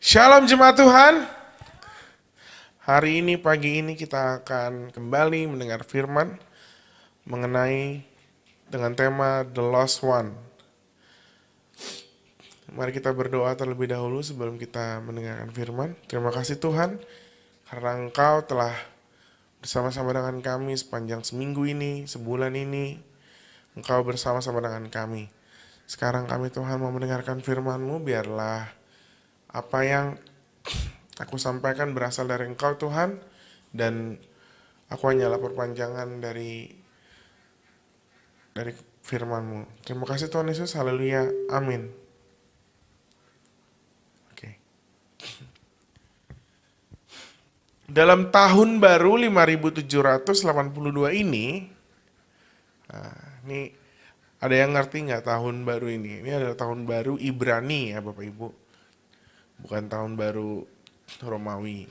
Shalom jemaat Tuhan. Hari ini, pagi ini kita akan kembali mendengar firman mengenai dengan tema The Lost One. Mari kita berdoa terlebih dahulu sebelum kita mendengarkan firman. Terima kasih Tuhan, karena Engkau telah bersama-sama dengan kami sepanjang seminggu ini, sebulan ini. Engkau bersama-sama dengan kami. Sekarang kami Tuhan mau mendengarkan firman-Mu, biarlah apa yang aku sampaikan berasal dari Engkau Tuhan, dan aku hanyalah perpanjangan dari firman-Mu. Terima kasih Tuhan Yesus, haleluya, amin. Oke. Dalam tahun baru 5782 ini ada yang ngerti nggak tahun baru ini? Ini adalah tahun baru Ibrani ya Bapak Ibu, bukan tahun baru Romawi.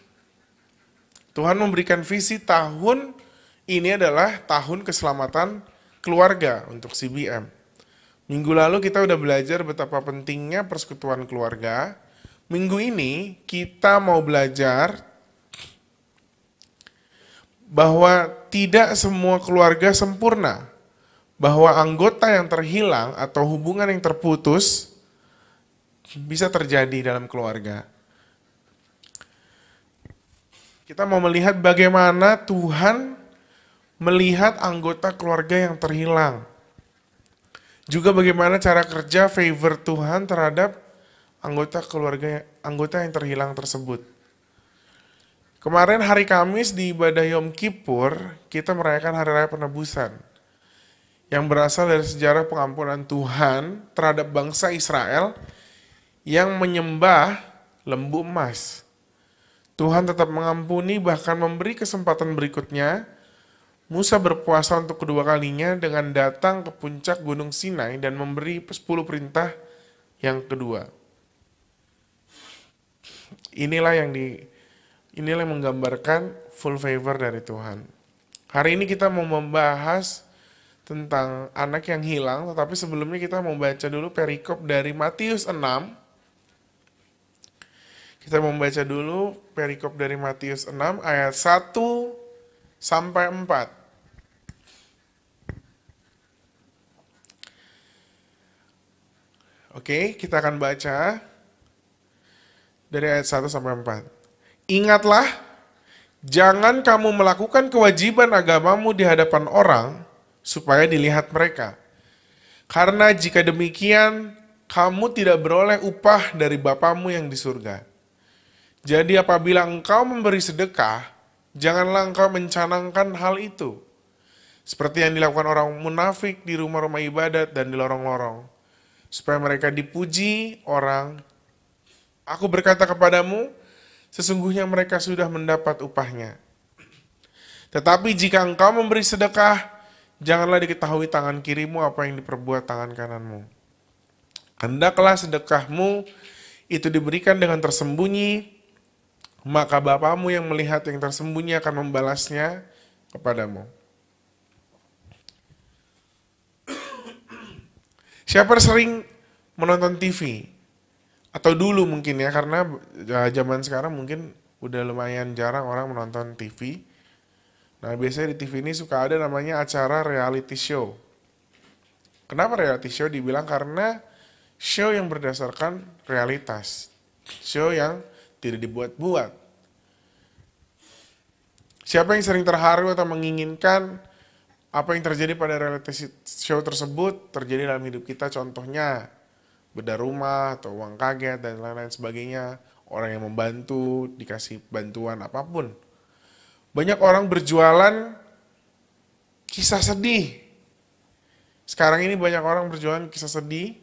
Tuhan memberikan visi tahun ini adalah tahun keselamatan keluarga untuk CBM. Minggu lalu kita udah belajar betapa pentingnya persekutuan keluarga. Minggu ini kita mau belajar bahwa tidak semua keluarga sempurna. Bahwa anggota yang terhilang atau hubungan yang terputus bisa terjadi dalam keluarga. Kita mau melihat bagaimana Tuhan melihat anggota keluarga yang terhilang. Juga bagaimana cara kerja favor Tuhan terhadap anggota yang terhilang tersebut. Kemarin hari Kamis di ibadah Yom Kippur, kita merayakan Hari Raya Penebusan. Yang berasal dari sejarah pengampunan Tuhan terhadap bangsa Israel yang menyembah lembu emas. Tuhan tetap mengampuni, bahkan memberi kesempatan berikutnya. Musa berpuasa untuk kedua kalinya dengan datang ke puncak Gunung Sinai dan memberi 10 perintah yang kedua. Inilah yang menggambarkan full favor dari Tuhan. Hari ini kita mau membahas tentang anak yang hilang, tetapi sebelumnya kita mau baca dulu perikop dari Matius 6. Kita membaca dulu perikop dari Matius 6 ayat 1 sampai 4. Oke, kita akan baca dari ayat 1 sampai 4. Ingatlah, jangan kamu melakukan kewajiban agamamu di hadapan orang supaya dilihat mereka. Karena jika demikian, kamu tidak beroleh upah dari Bapamu yang di surga. Jadi apabila engkau memberi sedekah, janganlah engkau mencanangkan hal itu, seperti yang dilakukan orang munafik di rumah-rumah ibadat dan di lorong-lorong, supaya mereka dipuji orang. Aku berkata kepadamu, sesungguhnya mereka sudah mendapat upahnya. Tetapi jika engkau memberi sedekah, janganlah diketahui tangan kirimu apa yang diperbuat tangan kananmu. Hendaklah sedekahmu itu diberikan dengan tersembunyi, maka Bapamu yang melihat yang tersembunyi akan membalasnya kepadamu. Siapa sering menonton TV? Atau dulu mungkin ya, karena zaman sekarang mungkin udah lumayan jarang orang menonton TV. Nah, biasanya di TV ini suka ada namanya acara reality show. Kenapa reality show dibilang? Karena show yang berdasarkan realitas. Show yang tidak dibuat-buat. Siapa yang sering terharu atau menginginkan apa yang terjadi pada reality show tersebut terjadi dalam hidup kita? Contohnya, bedah rumah atau uang kaget dan lain-lain sebagainya. Orang yang membantu, dikasih bantuan apapun. Banyak orang berjualan kisah sedih. Sekarang ini banyak orang berjualan kisah sedih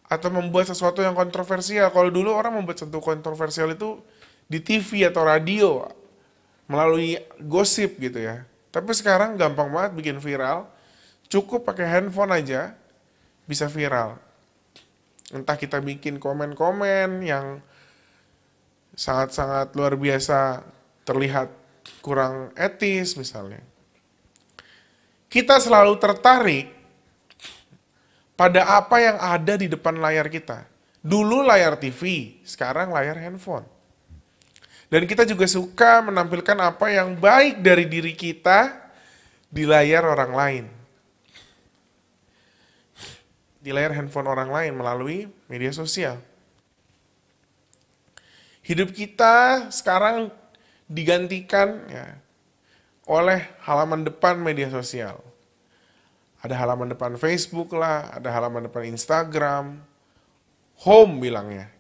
atau membuat sesuatu yang kontroversial. Kalau dulu orang membuat sesuatu kontroversial itu di TV atau radio melalui gosip gitu ya. Tapi sekarang gampang banget bikin viral. Cukup pakai handphone aja bisa viral. Entah kita bikin komen-komen yang sangat-sangat luar biasa, terlihat kurang etis misalnya. Kita selalu tertarik pada apa yang ada di depan layar kita. Dulu layar TV, sekarang layar handphone. Dan kita juga suka menampilkan apa yang baik dari diri kita di layar orang lain. Di layar handphone orang lain melalui media sosial. Hidup kita sekarang digantikan ya, oleh halaman depan media sosial. Ada halaman depan Facebook lah, ada halaman depan Instagram, home bilangnya.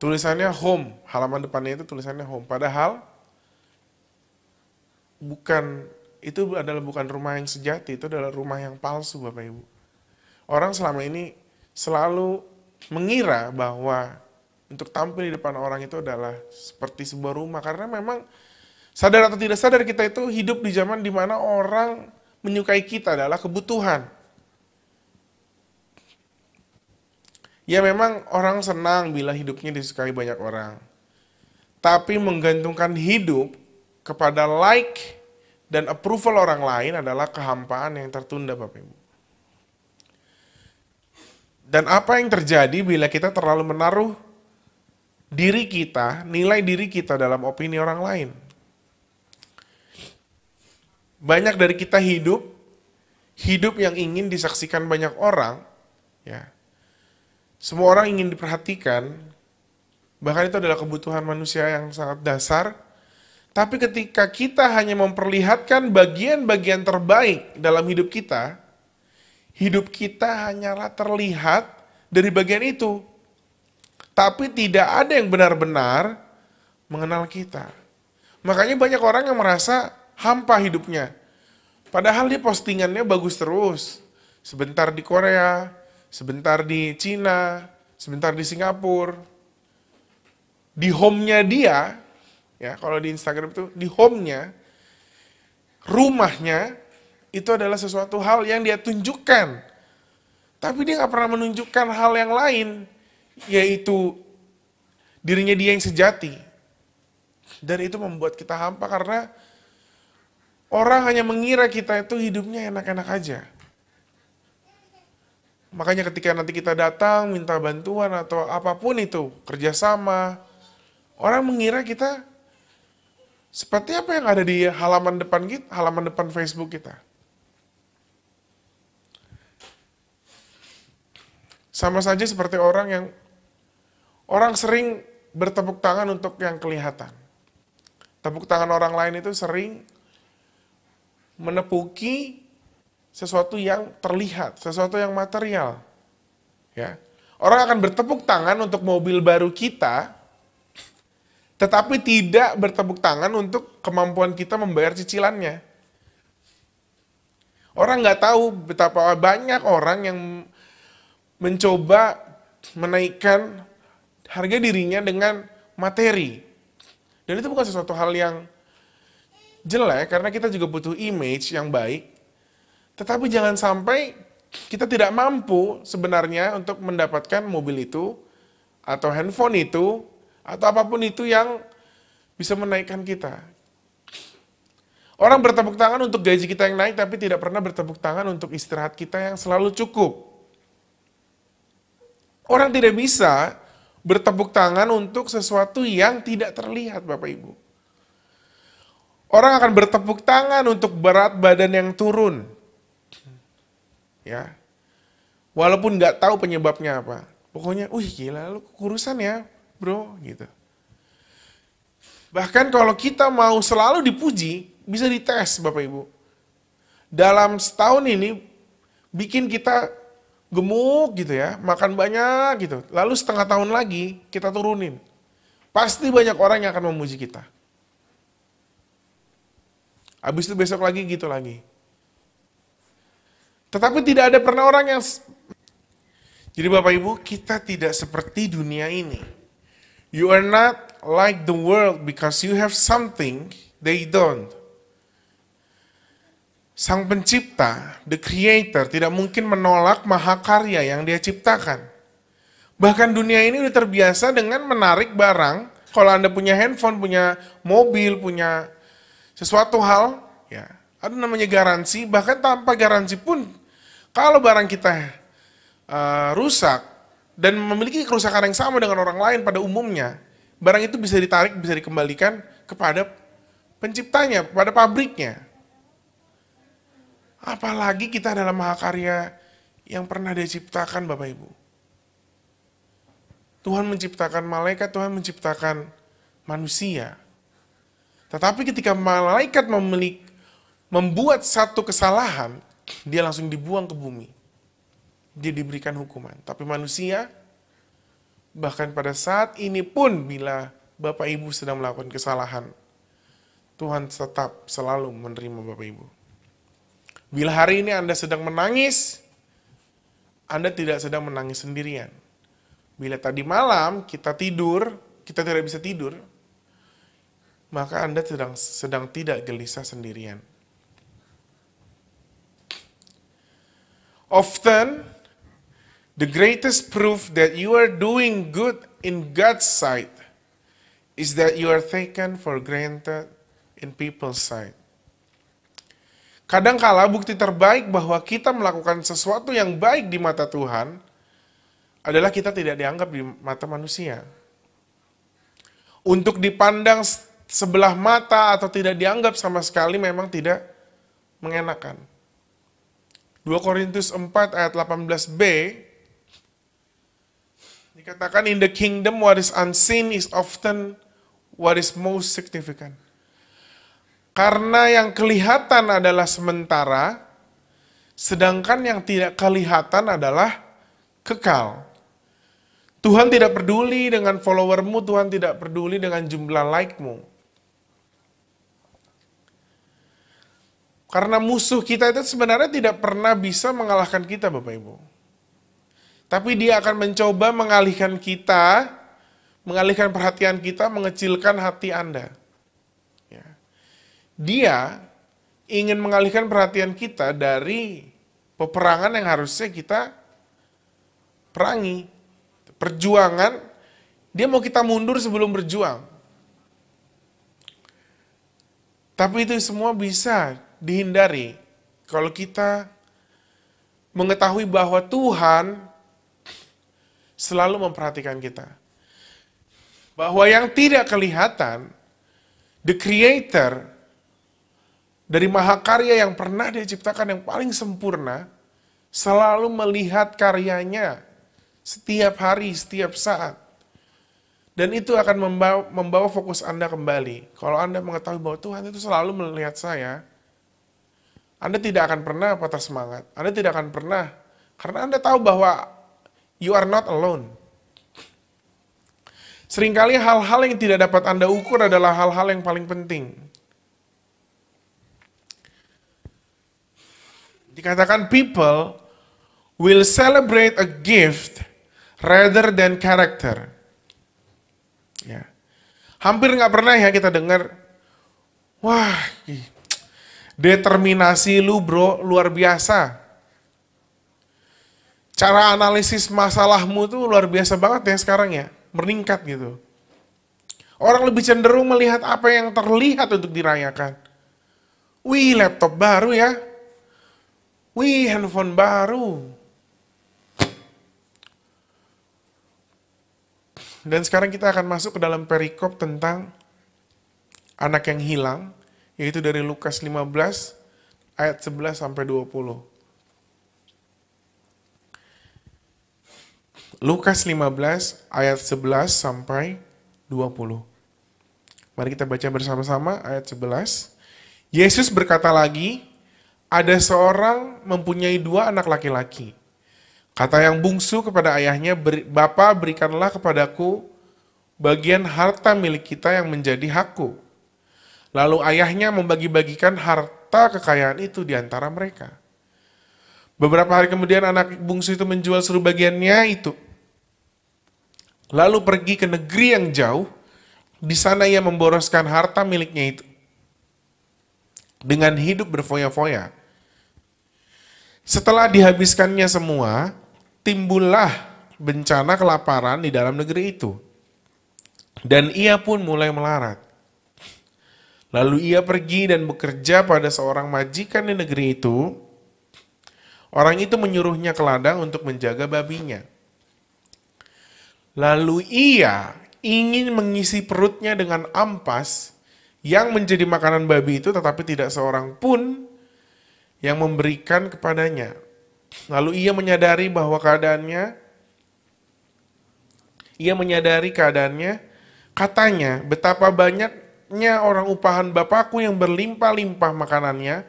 Tulisannya home, halaman depannya itu tulisannya home. Padahal bukan rumah yang sejati, itu adalah rumah yang palsu Bapak Ibu. Orang selama ini selalu mengira bahwa untuk tampil di depan orang itu adalah seperti sebuah rumah. Karena memang sadar atau tidak sadar kita itu hidup di zaman di mana orang menyukai kita adalah kebutuhan. Ya memang orang senang bila hidupnya disukai banyak orang. Tapi menggantungkan hidup kepada like dan approval orang lain adalah kehampaan yang tertunda Bapak Ibu. Dan apa yang terjadi bila kita terlalu menaruh diri kita, nilai diri kita dalam opini orang lain? Banyak dari kita hidup yang ingin disaksikan banyak orang, ya. Semua orang ingin diperhatikan, bahkan itu adalah kebutuhan manusia yang sangat dasar. Tapi ketika kita hanya memperlihatkan bagian-bagian terbaik dalam hidup kita hanyalah terlihat dari bagian itu. Tapi tidak ada yang benar-benar mengenal kita. Makanya banyak orang yang merasa hampa hidupnya. Padahal dia postingannya bagus terus. Sebentar di Korea, sebentar di Cina, sebentar di Singapura. Di home-nya dia, ya kalau di Instagram itu, di home-nya, rumahnya, itu adalah sesuatu hal yang dia tunjukkan. Tapi dia nggak pernah menunjukkan hal yang lain, yaitu dirinya dia yang sejati. Dan itu membuat kita hampa karena orang hanya mengira kita itu hidupnya enak-enak aja. Makanya ketika nanti kita datang minta bantuan atau apapun itu, kerjasama, orang mengira kita seperti apa yang ada di halaman depan kita, halaman depan Facebook kita. Sama saja seperti orang sering bertepuk tangan untuk yang kelihatan. Tepuk tangan orang lain itu sering menepuki sesuatu yang terlihat, sesuatu yang material. Ya. Orang akan bertepuk tangan untuk mobil baru kita, tetapi tidak bertepuk tangan untuk kemampuan kita membayar cicilannya. Orang nggak tahu betapa banyak orang yang mencoba menaikkan harga dirinya dengan materi. Dan itu bukan sesuatu hal yang jelek, karena kita juga butuh image yang baik. Tetapi jangan sampai kita tidak mampu sebenarnya untuk mendapatkan mobil itu, atau handphone itu, atau apapun itu yang bisa menaikkan kita. Orang bertepuk tangan untuk gaji kita yang naik, tapi tidak pernah bertepuk tangan untuk istirahat kita yang selalu cukup. Orang tidak bisa bertepuk tangan untuk sesuatu yang tidak terlihat, Bapak Ibu. Orang akan bertepuk tangan untuk berat badan yang turun. Ya. Walaupun nggak tahu penyebabnya apa. Pokoknya, gila lu kurusan ya, bro, gitu. Bahkan kalau kita mau selalu dipuji, bisa dites, Bapak Ibu. Dalam setahun ini, bikin kita gemuk gitu ya, makan banyak gitu. Lalu setengah tahun lagi kita turunin. Pasti banyak orang yang akan memuji kita. Habis itu besok lagi gitu lagi. Tetapi tidak ada pernah orang yang... Jadi Bapak Ibu, kita tidak seperti dunia ini. You are not like the world because you have something they don't. Sang pencipta, the creator, tidak mungkin menolak mahakarya yang dia ciptakan. Bahkan dunia ini udah terbiasa dengan menarik barang. Kalau Anda punya handphone, punya mobil, punya sesuatu hal, ya ada namanya garansi. Bahkan tanpa garansi pun, kalau barang kita rusak, dan memiliki kerusakan yang sama dengan orang lain pada umumnya, barang itu bisa ditarik, bisa dikembalikan kepada penciptanya, kepada pabriknya. Apalagi kita dalam mahakarya yang pernah diciptakan Bapak Ibu. Tuhan menciptakan malaikat, Tuhan menciptakan manusia. Tetapi ketika malaikat membuat satu kesalahan, dia langsung dibuang ke bumi. Dia diberikan hukuman. Tapi manusia, bahkan pada saat ini pun bila Bapak Ibu sedang melakukan kesalahan, Tuhan tetap selalu menerima Bapak Ibu. Bila hari ini Anda sedang menangis, Anda tidak sedang menangis sendirian. Bila tadi malam kita tidak bisa tidur, maka Anda sedang tidak gelisah sendirian. Often, the greatest proof that you are doing good in God's sight is that you are taken for granted in people's sight. Kadangkala bukti terbaik bahwa kita melakukan sesuatu yang baik di mata Tuhan adalah kita tidak dianggap di mata manusia. Untuk dipandang sebelah mata atau tidak dianggap sama sekali memang tidak mengenakan. 2 Korintus 4 ayat 18b dikatakan, in the kingdom what is unseen is often what is most significant. Karena yang kelihatan adalah sementara, sedangkan yang tidak kelihatan adalah kekal. Tuhan tidak peduli dengan followermu, Tuhan tidak peduli dengan jumlah like-mu. Karena musuh kita itu sebenarnya tidak pernah bisa mengalahkan kita, Bapak Ibu. Tapi dia akan mencoba mengalihkan kita, mengalihkan perhatian kita, mengecilkan hati Anda. Ya. Dia ingin mengalihkan perhatian kita dari peperangan yang harusnya kita perangi. Perjuangan, dia mau kita mundur sebelum berjuang. Tapi itu semua bisa dihindari kalau kita mengetahui bahwa Tuhan selalu memperhatikan kita. Bahwa yang tidak kelihatan, the creator dari mahakarya yang pernah diciptakan yang paling sempurna, selalu melihat karyanya setiap hari, setiap saat. Dan itu akan membawa fokus Anda kembali. Kalau Anda mengetahui bahwa Tuhan itu selalu melihat saya, Anda tidak akan pernah patah semangat. Anda tidak akan pernah, karena Anda tahu bahwa you are not alone. Seringkali hal-hal yang tidak dapat Anda ukur adalah hal-hal yang paling penting. Dikatakan people will celebrate a gift rather than character. Ya. Hampir nggak pernah ya kita dengar, wah, determinasi lu bro luar biasa. Cara analisis masalahmu tuh luar biasa banget ya sekarang ya, meningkat gitu. Orang lebih cenderung melihat apa yang terlihat untuk dirayakan. Wih, laptop baru ya. Wih, handphone baru. Dan sekarang kita akan masuk ke dalam perikop tentang anak yang hilang, yaitu dari Lukas 15 ayat 11 sampai 20. Lukas 15 ayat 11 sampai 20. Mari kita baca bersama-sama ayat 11. Yesus berkata lagi, ada seorang mempunyai 2 anak laki-laki. Kata yang bungsu kepada ayahnya, Bapa berikanlah kepadaku bagian harta milik kita yang menjadi hakku. Lalu ayahnya membagi-bagikan harta kekayaan itu di antara mereka. Beberapa hari kemudian anak bungsu itu menjual seluruh bagiannya itu. Lalu pergi ke negeri yang jauh, di sana ia memboroskan harta miliknya itu. Dengan hidup berfoya-foya. Setelah dihabiskannya semua, timbullah bencana kelaparan di dalam negeri itu. Dan ia pun mulai melarat. Lalu ia pergi dan bekerja pada seorang majikan di negeri itu. Orang itu menyuruhnya ke ladang untuk menjaga babinya. Lalu ia ingin mengisi perutnya dengan ampas yang menjadi makanan babi itu, tetapi tidak seorang pun yang memberikan kepadanya. Lalu ia menyadari keadaannya, katanya, betapa banyaknya orang upahan Bapakku yang berlimpah-limpah makanannya,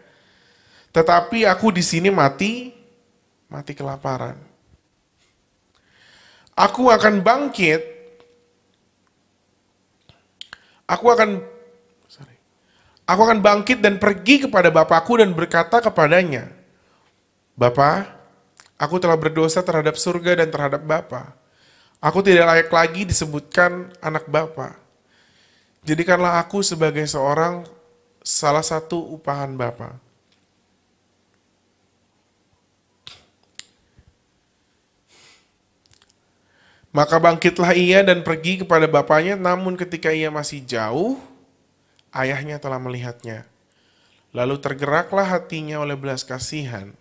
tetapi aku di sini mati kelaparan. Aku akan bangkit, aku akan bangkit dan pergi kepada Bapakku dan berkata kepadanya, Bapa, aku telah berdosa terhadap surga dan terhadap Bapa. Aku tidak layak lagi disebutkan anak Bapa. Jadikanlah aku sebagai salah satu upahan Bapa. Maka bangkitlah ia dan pergi kepada bapaknya, namun ketika ia masih jauh, ayahnya telah melihatnya. Lalu tergeraklah hatinya oleh belas kasihan.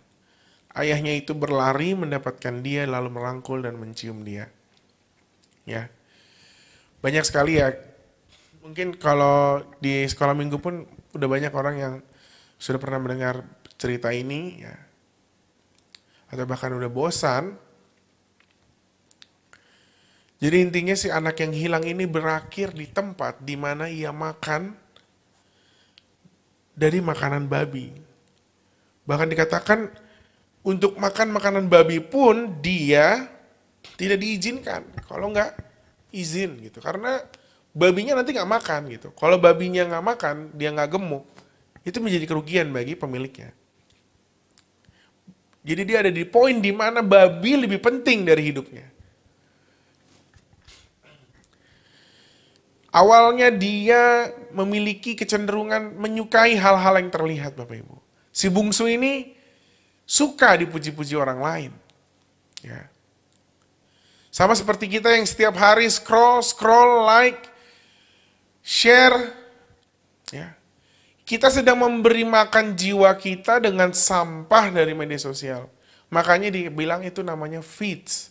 Ayahnya itu berlari mendapatkan dia, lalu merangkul dan mencium dia. Ya, banyak sekali ya. Mungkin kalau di sekolah minggu pun udah banyak orang yang sudah pernah mendengar cerita ini, ya, atau bahkan udah bosan. Jadi intinya si anak yang hilang ini berakhir di tempat di mana ia makan dari makanan babi. Bahkan dikatakan untuk makan makanan babi pun dia tidak diizinkan. Kalau nggak izin gitu, karena babinya nanti nggak makan gitu. Kalau babinya nggak makan, dia nggak gemuk, itu menjadi kerugian bagi pemiliknya. Jadi dia ada di poin di mana babi lebih penting dari hidupnya. Awalnya dia memiliki kecenderungan menyukai hal-hal yang terlihat, Bapak Ibu. Si bungsu ini suka dipuji-puji orang lain. Ya. Sama seperti kita yang setiap hari scroll, like, share. Ya. Kita sedang memberi makan jiwa kita dengan sampah dari media sosial. Makanya dibilang itu namanya feeds.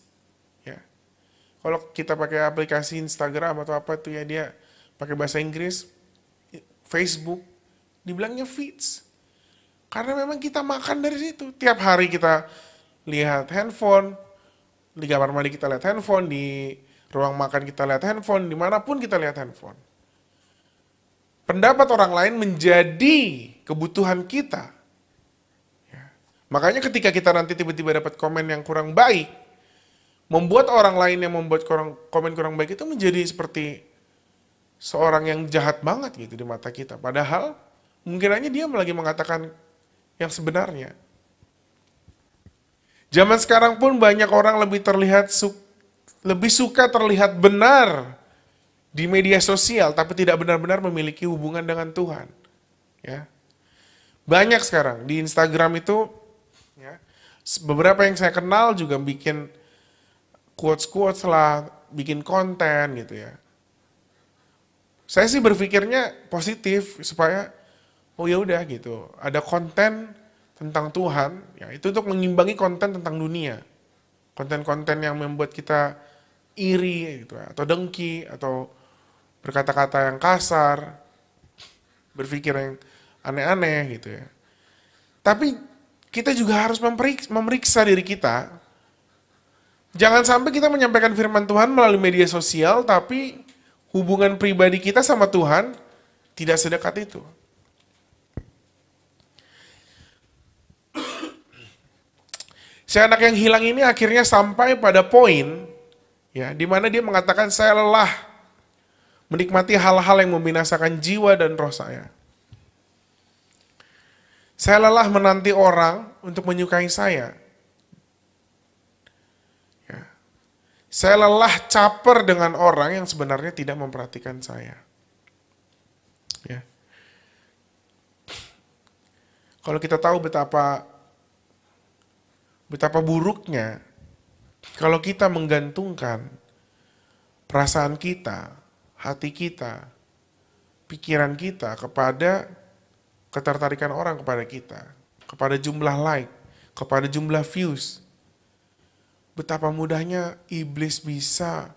Kalau kita pakai aplikasi Instagram atau apa tuh ya, dia pakai bahasa Inggris, Facebook, dibilangnya feeds. Karena memang kita makan dari situ. Tiap hari kita lihat handphone, di kamar mandi kita lihat handphone, di ruang makan kita lihat handphone, dimanapun kita lihat handphone. Pendapat orang lain menjadi kebutuhan kita. Ya. Makanya ketika kita nanti tiba-tiba dapat komen yang kurang baik, membuat orang lain yang membuat komen kurang baik itu menjadi seperti seorang yang jahat banget gitu di mata kita. Padahal mungkin aja dia lagi mengatakan yang sebenarnya. Zaman sekarang pun banyak orang lebih suka terlihat benar di media sosial, tapi tidak benar-benar memiliki hubungan dengan Tuhan. Ya. Banyak sekarang di Instagram itu, ya, beberapa yang saya kenal juga bikin quotes lah, bikin konten gitu ya. Saya sih berpikirnya positif supaya oh ya udah gitu, ada konten tentang Tuhan, ya itu untuk mengimbangi konten tentang dunia. Konten-konten yang membuat kita iri gitu, atau dengki, atau berkata-kata yang kasar, berpikir yang aneh-aneh gitu ya. Tapi kita juga harus memeriksa diri kita. Jangan sampai kita menyampaikan firman Tuhan melalui media sosial, tapi hubungan pribadi kita sama Tuhan tidak sedekat itu. Si anak yang hilang ini akhirnya sampai pada poin, ya, di mana dia mengatakan, saya lelah menikmati hal-hal yang membinasakan jiwa dan roh saya. Saya lelah menanti orang untuk menyukai saya. Saya lelah caper dengan orang yang sebenarnya tidak memperhatikan saya. Ya. Kalau kita tahu betapa buruknya kalau kita menggantungkan perasaan kita, hati kita, pikiran kita kepada ketertarikan orang kepada kita, kepada jumlah like, kepada jumlah views. Betapa mudahnya iblis bisa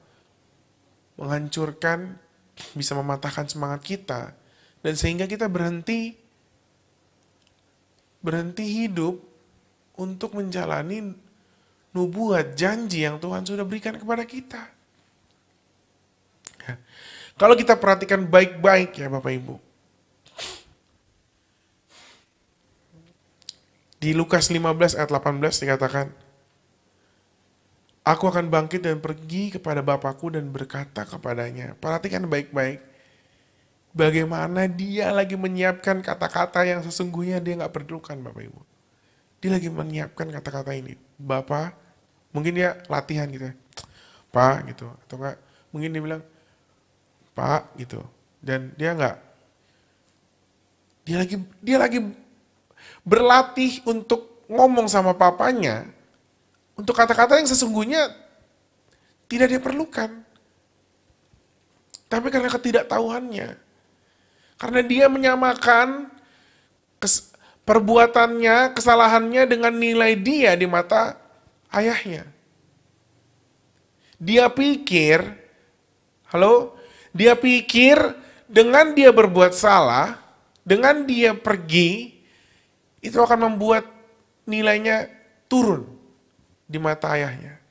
menghancurkan, bisa mematahkan semangat kita, dan sehingga kita berhenti hidup untuk menjalani nubuat, janji yang Tuhan sudah berikan kepada kita. Kalau kita perhatikan baik-baik ya Bapak Ibu, di Lukas 15 ayat 18 dikatakan, aku akan bangkit dan pergi kepada Bapakku dan berkata kepadanya. Perhatikan baik-baik. Bagaimana dia lagi menyiapkan kata-kata yang sesungguhnya dia gak perlukan Bapak Ibu. Dia lagi menyiapkan kata-kata ini. Bapak, mungkin dia latihan gitu ya. Pak gitu. Atau enggak, mungkin dia bilang, Pak gitu. Dan dia lagi berlatih untuk ngomong sama papanya untuk kata-kata yang sesungguhnya tidak dia perlukan. Tapi karena ketidaktahuannya, karena dia menyamakan perbuatannya, kesalahannya dengan nilai dia di mata ayahnya. Dia pikir dengan dia berbuat salah, dengan dia pergi, itu akan membuat nilainya turun di mata ayahnya.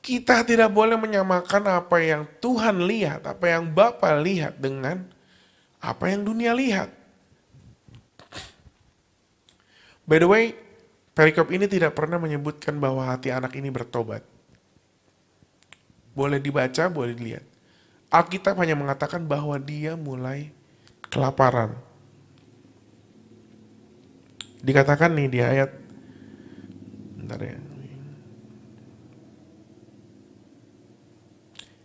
Kita tidak boleh menyamakan apa yang Tuhan lihat, apa yang Bapa lihat dengan apa yang dunia lihat. By the way, perikop ini tidak pernah menyebutkan bahwa hati anak ini bertobat. Boleh dibaca, boleh dilihat. Alkitab hanya mengatakan bahwa dia mulai kelaparan. Dikatakan nih di ayat, bentar ya,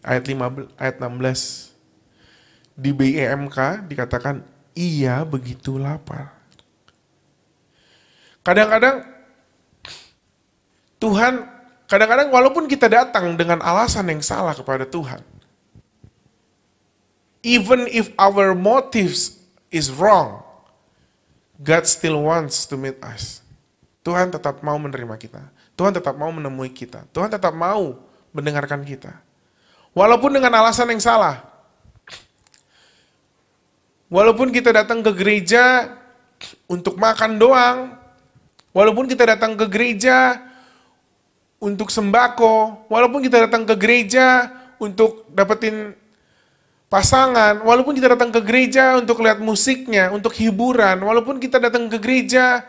ayat 16 di BEMK dikatakan ia begitu lapar. Kadang-kadang walaupun kita datang dengan alasan yang salah kepada Tuhan, even if our motives is wrong, God still wants to meet us. Tuhan tetap mau menerima kita. Tuhan tetap mau menemui kita. Tuhan tetap mau mendengarkan kita. Walaupun dengan alasan yang salah. Walaupun kita datang ke gereja untuk makan doang. Walaupun kita datang ke gereja untuk sembako. Walaupun kita datang ke gereja untuk dapetin pasangan, walaupun kita datang ke gereja untuk lihat musiknya, untuk hiburan, walaupun kita datang ke gereja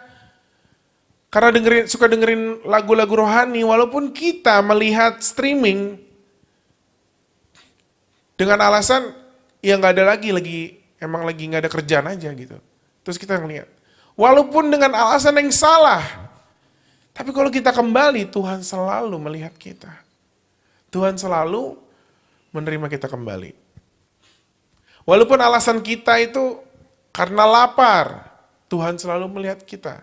karena suka dengerin lagu-lagu rohani, walaupun kita melihat streaming dengan alasan ya nggak ada lagi emang lagi nggak ada kerjaan aja gitu. Terus kita ngeliat, walaupun dengan alasan yang salah, tapi kalau kita kembali, Tuhan selalu melihat kita. Tuhan selalu menerima kita kembali. Walaupun alasan kita itu karena lapar, Tuhan selalu melihat kita.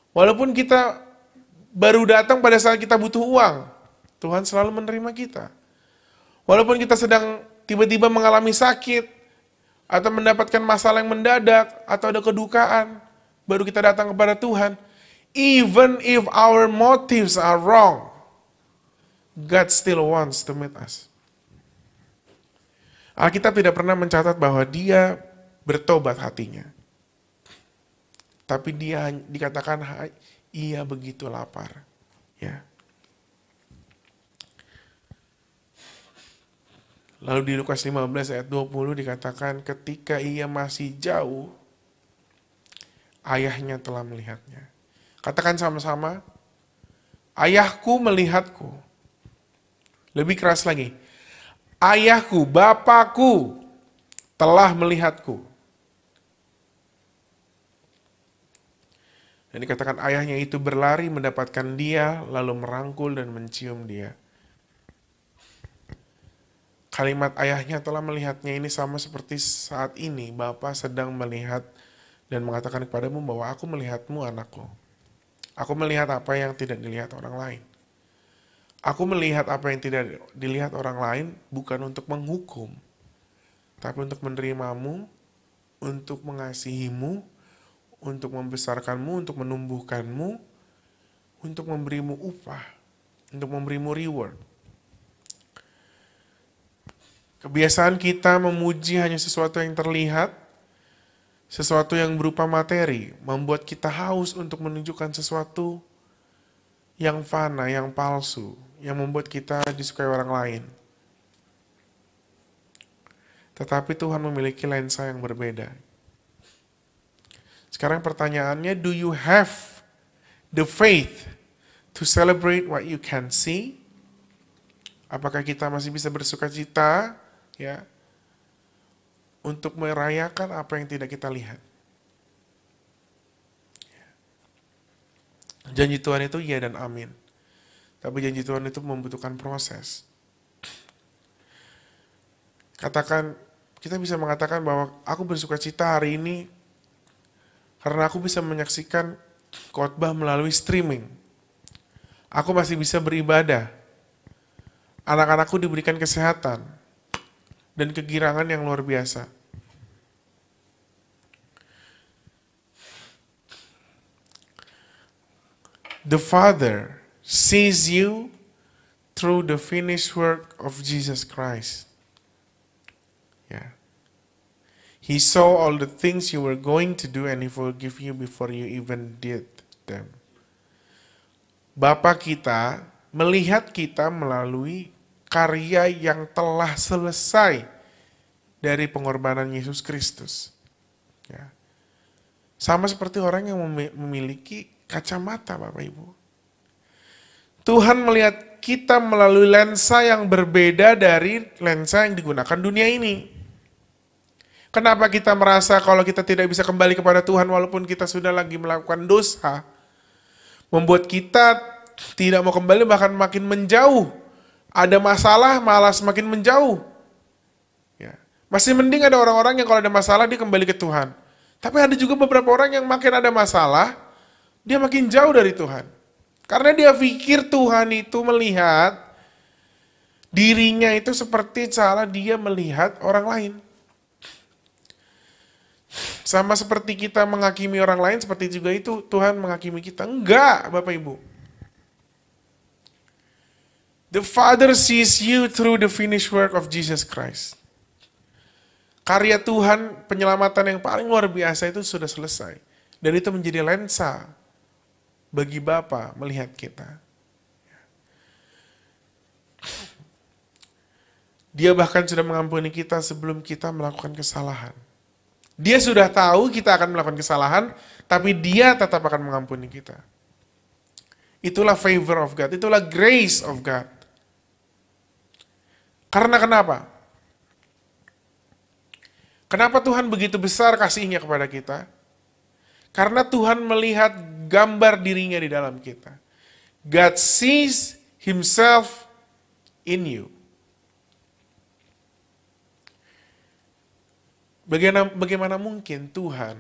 Walaupun kita baru datang pada saat kita butuh uang, Tuhan selalu menerima kita. Walaupun kita sedang tiba-tiba mengalami sakit, atau mendapatkan masalah yang mendadak, atau ada kedukaan, baru kita datang kepada Tuhan. Even if our motives are wrong, God still wants to meet us. Alkitab tidak pernah mencatat bahwa dia bertobat hatinya. Tapi dia dikatakan ia begitu lapar. Ya. Lalu di Lukas 15 ayat 20 dikatakan ketika ia masih jauh, ayahnya telah melihatnya. Katakan sama-sama, ayahku melihatku. Lebih keras lagi, ayahku, Bapakku telah melihatku. Dan dikatakan ayahnya itu berlari mendapatkan dia, lalu merangkul dan mencium dia. Kalimat ayahnya telah melihatnya ini sama seperti saat ini Bapa sedang melihat dan mengatakan kepadamu bahwa aku melihatmu anakku. Aku melihat apa yang tidak dilihat orang lain. Aku melihat apa yang tidak dilihat orang lain bukan untuk menghukum, tapi untuk menerimamu, untuk mengasihimu, untuk membesarkanmu, untuk menumbuhkanmu, untuk memberimu upah, untuk memberimu reward. Kebiasaan kita memuji hanya sesuatu yang terlihat, sesuatu yang berupa materi, membuat kita haus untuk menunjukkan sesuatu yang fana, yang palsu, yang membuat kita disukai orang lain. Tetapi Tuhan memiliki lensa yang berbeda. Sekarang pertanyaannya, do you have the faith to celebrate what you can see? Apakah kita masih bisa bersuka cita, ya, untuk merayakan apa yang tidak kita lihat? Janji Tuhan itu iya dan amin. Tapi janji Tuhan itu membutuhkan proses. Kita bisa mengatakan bahwa aku bersuka cita hari ini karena aku bisa menyaksikan khotbah melalui streaming. Aku masih bisa beribadah. Anak-anakku diberikan kesehatan dan kegirangan yang luar biasa. The Father sees you through the finished work of Jesus Christ. Yeah. He saw all the things you were going to do and He forgave you before you even did them. Bapa kita melihat kita melalui karya yang telah selesai dari pengorbanan Yesus Kristus. Ya. Sama seperti orang yang memiliki kacamata, Bapak Ibu. Tuhan melihat kita melalui lensa yang berbeda dari lensa yang digunakan dunia ini. Kenapa kita merasa kalau kita tidak bisa kembali kepada Tuhan walaupun kita sudah lagi melakukan dosa? Membuat kita tidak mau kembali, bahkan makin menjauh. Ada masalah malah semakin menjauh. Ya. Masih mending ada orang-orang yang kalau ada masalah dia kembali ke Tuhan. Tapi ada juga beberapa orang yang makin ada masalah, dia makin jauh dari Tuhan. Karena dia pikir Tuhan itu melihat dirinya itu seperti cara dia melihat orang lain. Sama seperti kita menghakimi orang lain, seperti juga itu Tuhan menghakimi kita. Enggak, Bapak Ibu. The Father sees you through the finished work of Jesus Christ. Karya Tuhan, penyelamatan yang paling luar biasa itu sudah selesai. Dan itu menjadi lensa bagi Bapa melihat kita. Dia bahkan sudah mengampuni kita sebelum kita melakukan kesalahan. Dia sudah tahu kita akan melakukan kesalahan, tapi Dia tetap akan mengampuni kita. Itulah favor of God, itulah grace of God. Karena kenapa? Kenapa Tuhan begitu besar kasihnya kepada kita? Karena Tuhan melihat gambar dirinya di dalam kita. God sees Himself in you. Bagaimana mungkin Tuhan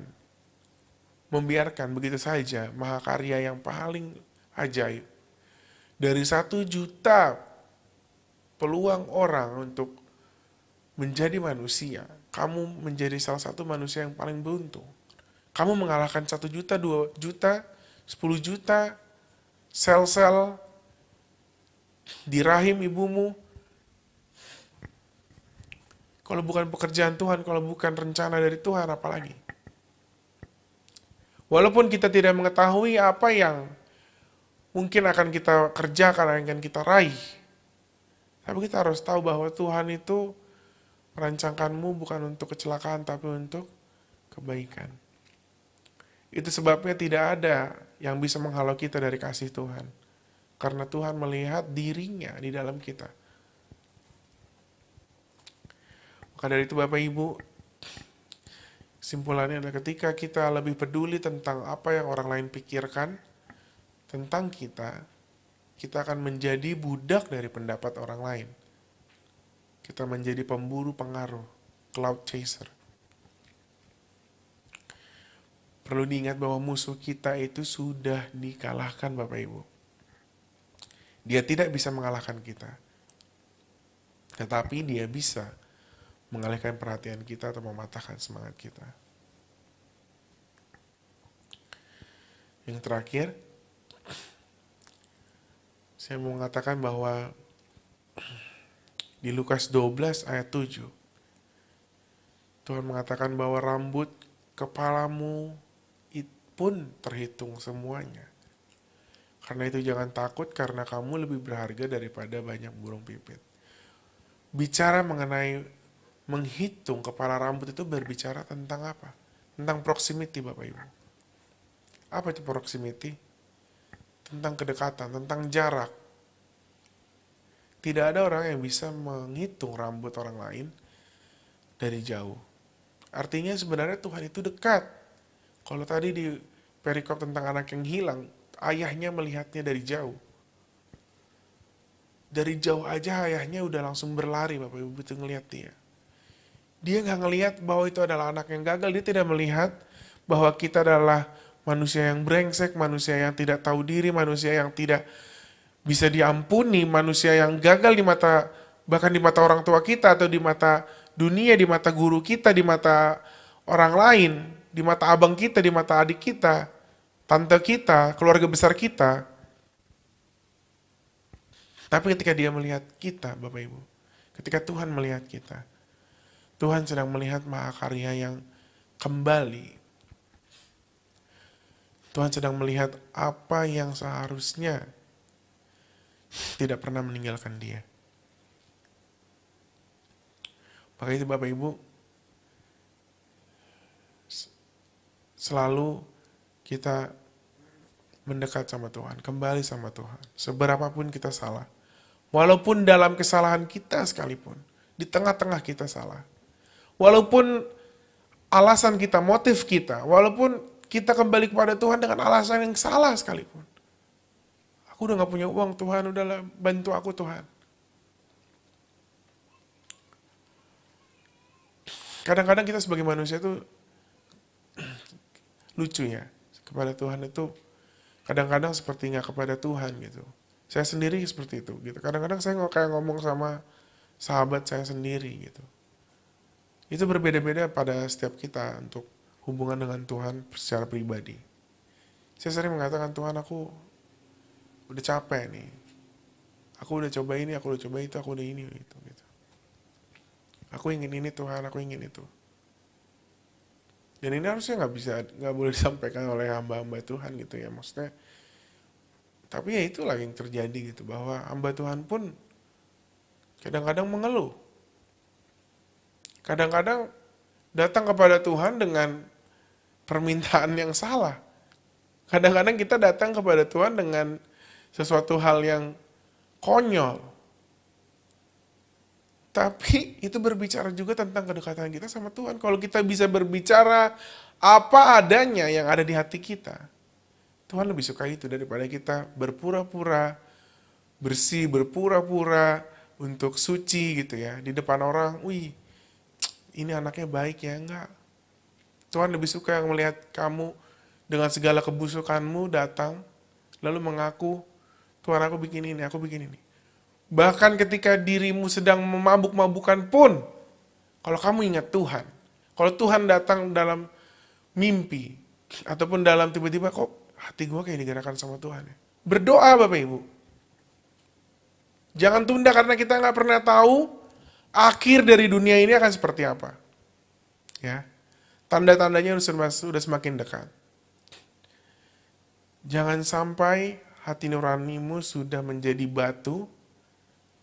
membiarkan begitu saja mahakarya yang paling ajaib dari 1 juta peluang orang untuk menjadi manusia, kamu menjadi salah satu manusia yang paling beruntung. Kamu mengalahkan 1 juta, 2 juta, 10 juta sel-sel di rahim ibumu. Kalau bukan pekerjaan Tuhan, kalau bukan rencana dari Tuhan, apalagi? Walaupun kita tidak mengetahui apa yang mungkin akan kita kerjakan, akan kita raih, tapi kita harus tahu bahwa Tuhan itu merancangkanmu bukan untuk kecelakaan, tapi untuk kebaikan. Itu sebabnya tidak ada yang bisa menghalau kita dari kasih Tuhan. Karena Tuhan melihat dirinya di dalam kita. Maka dari itu Bapak Ibu, kesimpulannya adalah ketika kita lebih peduli tentang apa yang orang lain pikirkan tentang kita akan menjadi budak dari pendapat orang lain. Kita menjadi pemburu pengaruh, cloud chaser. Perlu diingat bahwa musuh kita itu sudah dikalahkan Bapak Ibu. Dia tidak bisa mengalahkan kita. Tetapi dia bisa mengalihkan perhatian kita atau mematahkan semangat kita. Yang terakhir, saya mau mengatakan bahwa Di Lukas 12 ayat 7. Tuhan mengatakan bahwa rambut kepalamu pun terhitung semuanya. Karena itu jangan takut karena kamu lebih berharga daripada banyak burung pipit. Bicara mengenai menghitung kepala rambut itu berbicara tentang apa? Tentang proximity, Bapak Ibu. Apa itu proximity? Tentang kedekatan, tentang jarak. Tidak ada orang yang bisa menghitung rambut orang lain dari jauh. Artinya sebenarnya Tuhan itu dekat. Kalau tadi di perikop tentang anak yang hilang, ayahnya melihatnya dari jauh. Dari jauh aja ayahnya udah langsung berlari, Bapak Ibu itu ngelihat dia. Dia nggak ngelihat bahwa itu adalah anak yang gagal. Dia tidak melihat bahwa kita adalah manusia yang brengsek, manusia yang tidak tahu diri, manusia yang tidak bisa diampuni, manusia yang gagal di mata, bahkan di mata orang tua kita, atau di mata dunia, di mata guru kita, di mata orang lain, di mata abang kita, di mata adik kita, tante kita, keluarga besar kita. Tapi ketika dia melihat kita, Bapak Ibu, ketika Tuhan melihat kita, Tuhan sedang melihat mahakarya yang kembali. Tuhan sedang melihat apa yang seharusnya tidak pernah meninggalkan dia. Maka itu Bapak Ibu, selalu kita mendekat sama Tuhan, kembali sama Tuhan. Seberapapun kita salah. Walaupun dalam kesalahan kita sekalipun, di tengah-tengah kita salah. Walaupun alasan kita, motif kita, walaupun kita kembali kepada Tuhan dengan alasan yang salah sekalipun. Aku udah gak punya uang, Tuhan, udahlah bantu aku Tuhan. Kadang-kadang kita sebagai manusia tuh lucu ya, kepada Tuhan itu kadang-kadang seperti nggak kepada Tuhan gitu. Saya sendiri seperti itu gitu. Kadang-kadang saya kayak ngomong sama sahabat saya sendiri gitu. Itu berbeda-beda pada setiap kita untuk hubungan dengan Tuhan secara pribadi. Saya sering mengatakan, Tuhan, aku udah capek nih. Aku udah coba ini, aku udah coba itu, aku udah ini gitu. Aku ingin ini Tuhan, aku ingin itu. Dan ini harusnya nggak boleh disampaikan oleh hamba-hamba Tuhan gitu ya, maksudnya. Tapi ya itulah yang terjadi gitu, bahwa hamba Tuhan pun kadang-kadang mengeluh. Kadang-kadang datang kepada Tuhan dengan permintaan yang salah. Kadang-kadang kita datang kepada Tuhan dengan sesuatu hal yang konyol. Tapi itu berbicara juga tentang kedekatan kita sama Tuhan. Kalau kita bisa berbicara apa adanya yang ada di hati kita, Tuhan lebih suka itu daripada kita berpura-pura bersih, berpura-pura untuk suci gitu ya. Di depan orang, wih, ini anaknya baik ya, enggak. Tuhan lebih suka yang melihat kamu dengan segala kebusukanmu datang, lalu mengaku, Tuhan aku bikin ini, aku bikin ini. Bahkan ketika dirimu sedang memabuk-mabukan pun, kalau kamu ingat Tuhan, kalau Tuhan datang dalam mimpi, ataupun dalam tiba-tiba, kok hati gue kayak digerakkan sama Tuhan ya. Berdoa Bapak Ibu. Jangan tunda karena kita nggak pernah tahu akhir dari dunia ini akan seperti apa. Ya, tanda-tandanya sudah semakin dekat. Jangan sampai hati nuranimu sudah menjadi batu,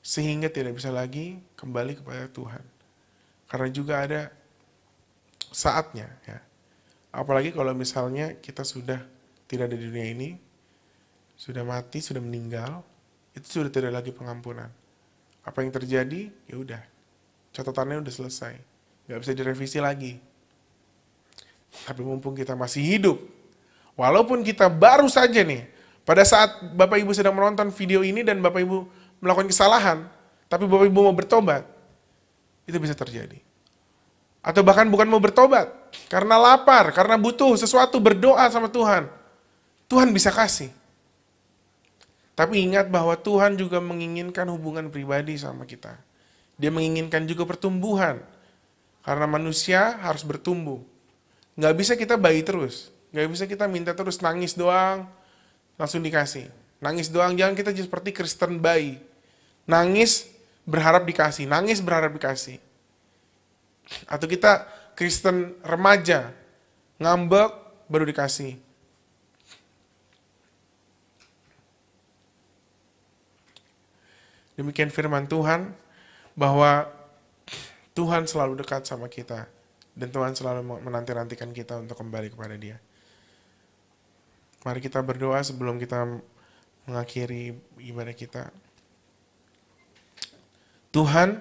sehingga tidak bisa lagi kembali kepada Tuhan. Karena juga ada saatnya ya. Apalagi kalau misalnya kita sudah tidak ada di dunia ini, sudah mati, sudah meninggal, itu sudah tidak lagi pengampunan. Apa yang terjadi? Ya udah, catatannya udah selesai. Nggak bisa direvisi lagi. Tapi mumpung kita masih hidup, walaupun kita baru saja nih, pada saat Bapak Ibu sedang menonton video ini dan Bapak Ibu melakukan kesalahan, tapi Bapak Ibu mau bertobat, itu bisa terjadi. Atau bahkan bukan mau bertobat, karena lapar, karena butuh sesuatu, berdoa sama Tuhan. Tuhan bisa kasih. Tapi ingat bahwa Tuhan juga menginginkan hubungan pribadi sama kita. Dia menginginkan juga pertumbuhan. Karena manusia harus bertumbuh. Nggak bisa kita bayi terus. Nggak bisa kita minta terus, nangis doang, langsung dikasih. Nangis doang, jangan kita seperti Kristen bayi. Nangis, berharap dikasih, nangis berharap dikasih. Atau kita Kristen remaja, ngambek baru dikasih. Demikian firman Tuhan, bahwa Tuhan selalu dekat sama kita. Dan Tuhan selalu menanti-nantikan kita untuk kembali kepada Dia. Mari kita berdoa sebelum kita mengakhiri ibadah kita. Tuhan,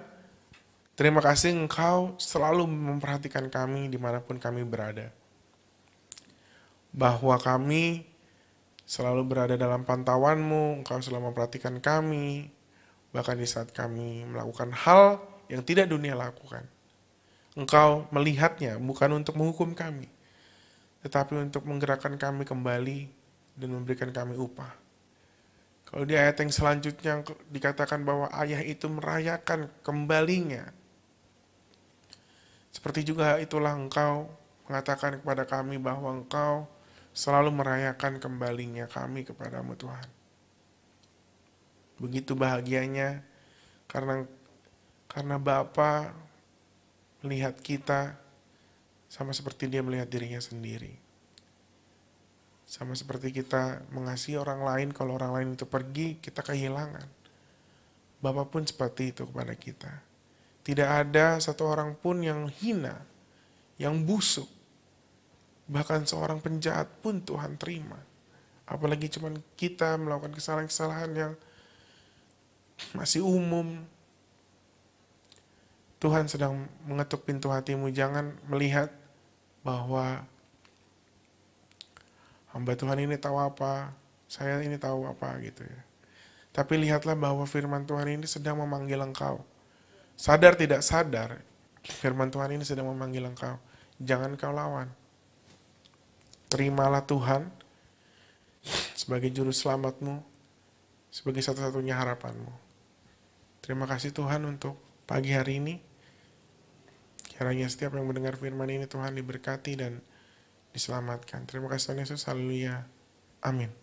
terima kasih Engkau selalu memperhatikan kami dimanapun kami berada. Bahwa kami selalu berada dalam pantauan-Mu, Engkau selalu memperhatikan kami, bahkan di saat kami melakukan hal yang tidak dunia lakukan. Engkau melihatnya bukan untuk menghukum kami, tetapi untuk menggerakkan kami kembali dan memberikan kami upah. Kalau di ayat yang selanjutnya dikatakan bahwa ayah itu merayakan kembalinya. Seperti juga itulah Engkau mengatakan kepada kami bahwa Engkau selalu merayakan kembalinya kami kepadamu Tuhan. Begitu bahagianya karena Bapa melihat kita sama seperti Dia melihat dirinya sendiri. Sama seperti kita mengasihi orang lain, kalau orang lain itu pergi, kita kehilangan. Bapa pun seperti itu kepada kita. Tidak ada satu orang pun yang hina, yang busuk. Bahkan seorang penjahat pun Tuhan terima. Apalagi cuman kita melakukan kesalahan-kesalahan yang masih umum. Tuhan sedang mengetuk pintu hatimu, jangan melihat bahwa hamba Tuhan ini tahu apa, saya ini tahu apa gitu ya. Tapi lihatlah bahwa firman Tuhan ini sedang memanggil engkau. Sadar tidak sadar, firman Tuhan ini sedang memanggil engkau. Jangan kau lawan. Terimalah Tuhan sebagai juru selamatmu, sebagai satu-satunya harapanmu. Terima kasih Tuhan untuk pagi hari ini. Kiranya setiap yang mendengar firman ini Tuhan diberkati dan diselamatkan. Terima kasih Tuhan Yesus. Haleluya. Amin.